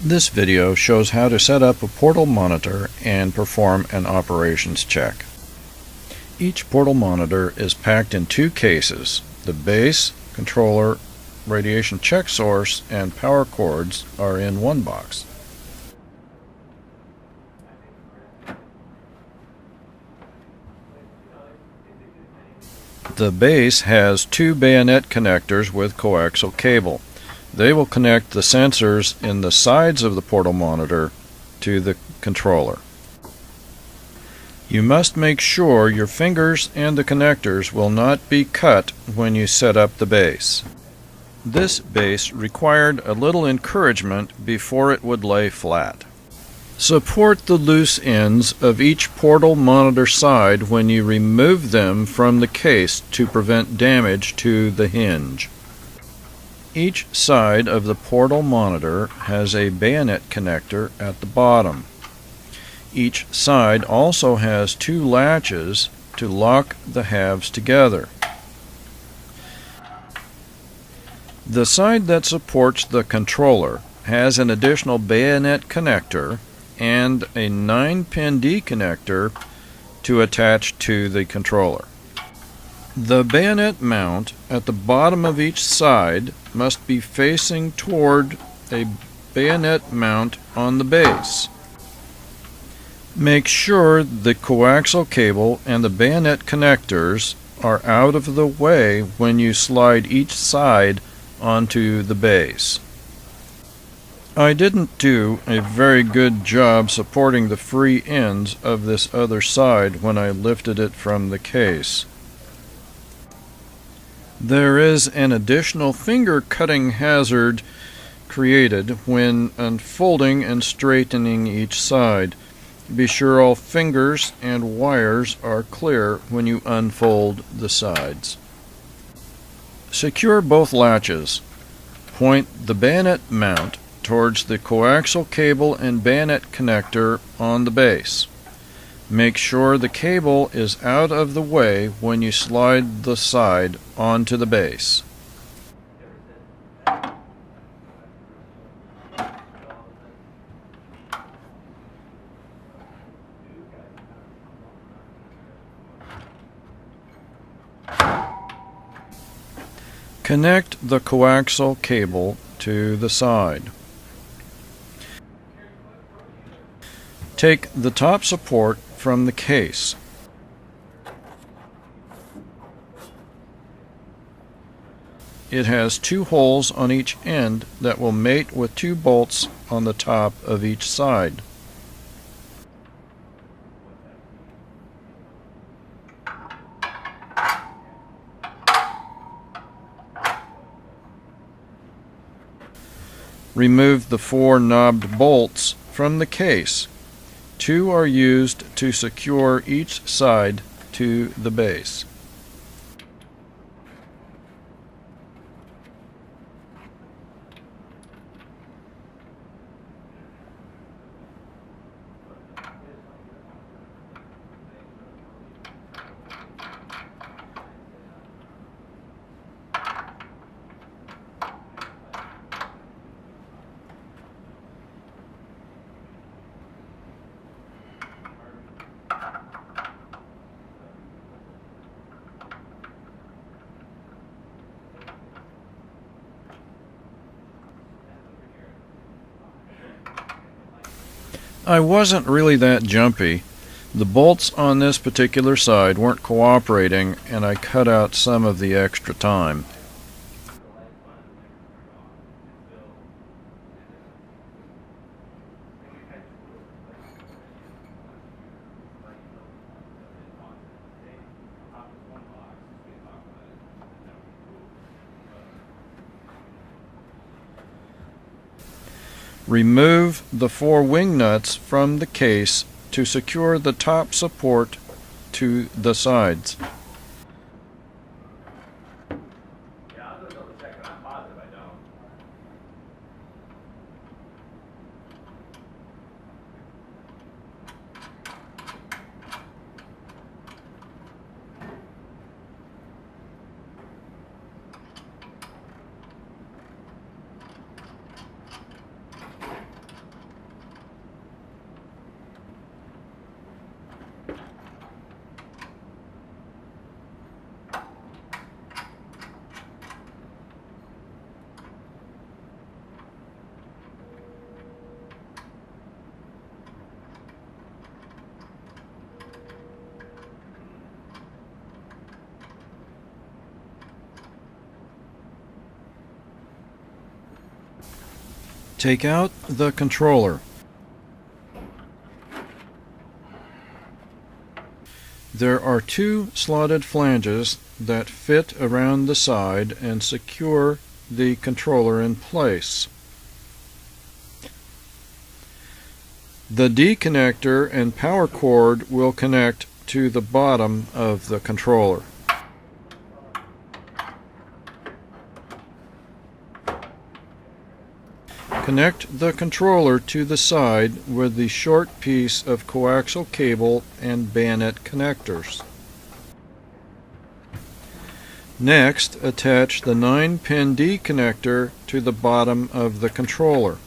This video shows how to set up a portal monitor and perform an operations check. Each portal monitor is packed in two cases. The base, controller, radiation check source, and power cords are in one box. The base has two bayonet connectors with coaxial cable. They will connect the sensors in the sides of the portal monitor to the controller. You must make sure your fingers and the connectors will not be cut when you set up the base. This base required a little encouragement before it would lay flat. Support the loose ends of each portal monitor side when you remove them from the case to prevent damage to the hinge. Each side of the portal monitor has a bayonet connector at the bottom. Each side also has two latches to lock the halves together. The side that supports the controller has an additional bayonet connector and a 9-pin D connector to attach to the controller. The bayonet mount at the bottom of each side must be facing toward a bayonet mount on the base. Make sure the coaxial cable and the bayonet connectors are out of the way when you slide each side onto the base. I didn't do a very good job supporting the free ends of this other side when I lifted it from the case. There is an additional finger cutting hazard created when unfolding and straightening each side. Be sure all fingers and wires are clear when you unfold the sides. Secure both latches. Point the bayonet mount towards the coaxial cable and bayonet connector on the base. Make sure the cable is out of the way when you slide the side onto the base. Connect the coaxial cable to the side. Take the top support from the case. It has two holes on each end that will mate with two bolts on the top of each side. Remove the four knobbed bolts from the case. Two are used to secure each side to the base. I wasn't really that jumpy. The bolts on this particular side weren't cooperating, and I cut out some of the extra time. Remove the four wing nuts from the case to secure the top support to the sides. Take out the controller. There are two slotted flanges that fit around the side and secure the controller in place. The D connector and power cord will connect to the bottom of the controller. Connect the controller to the side with the short piece of coaxial cable and bayonet connectors. Next, attach the 9-pin D connector to the bottom of the controller.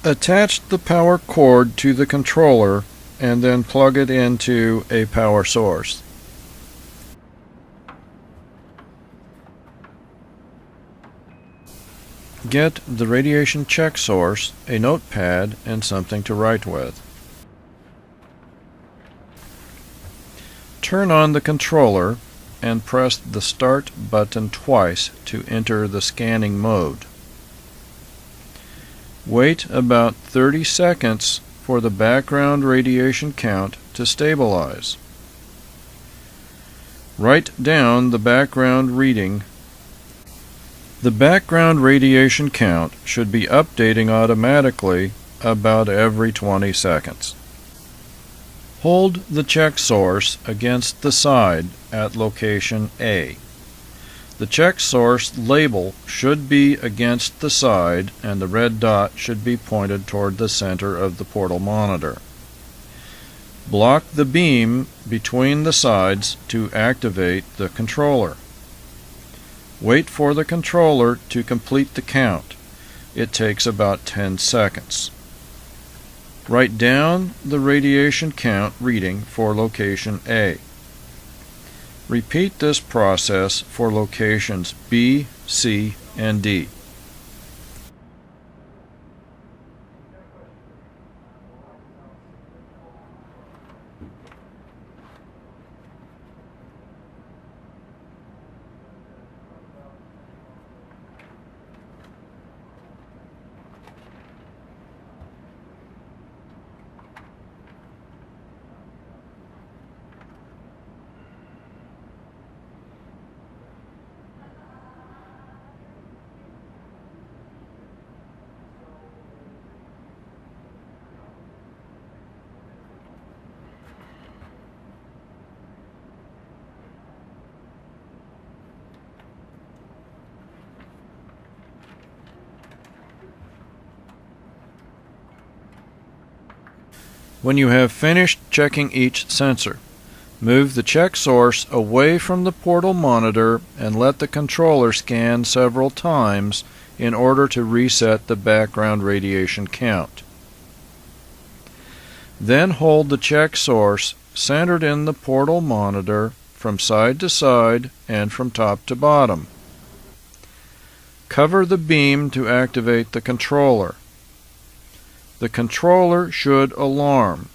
Attach the power cord to the controller and then plug it into a power source. Get the radiation check source, a notepad, and something to write with. Turn on the controller and press the Start button twice to enter the scanning mode. Wait about 30 seconds for the background radiation count to stabilize. Write down the background reading. The background radiation count should be updating automatically about every 20 seconds. Hold the check source against the side at location A. The check source label should be against the side and the red dot should be pointed toward the center of the portal monitor. Block the beam between the sides to activate the controller. Wait for the controller to complete the count. It takes about 10 seconds. Write down the radiation count reading for location A. Repeat this process for locations B, C, and D. When you have finished checking each sensor, move the check source away from the portal monitor and let the controller scan several times in order to reset the background radiation count. Then hold the check source centered in the portal monitor from side to side and from top to bottom. Cover the beam to activate the controller. The controller should alarm.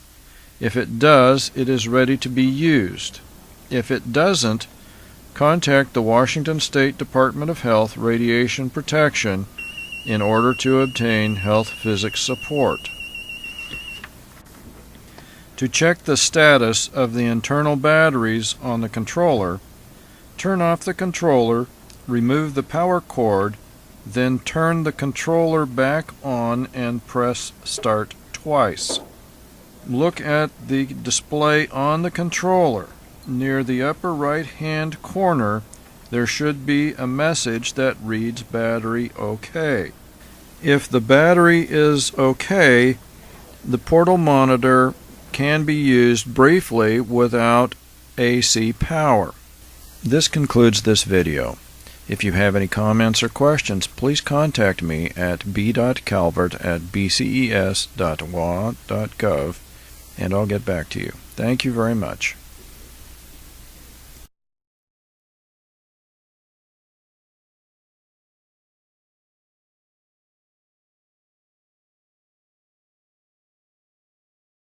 If it does, it is ready to be used. If it doesn't, contact the Washington State Department of Health Radiation Protection in order to obtain health physics support. To check the status of the internal batteries on the controller, turn off the controller, remove the power cord, then turn the controller back on and press Start twice. Look at the display on the controller. Near the upper right-hand corner, there should be a message that reads Battery OK. If the battery is OK, the portal monitor can be used briefly without AC power. This concludes this video. If you have any comments or questions, please contact me at b.calvert@bces.wa.gov and I'll get back to you. Thank you very much.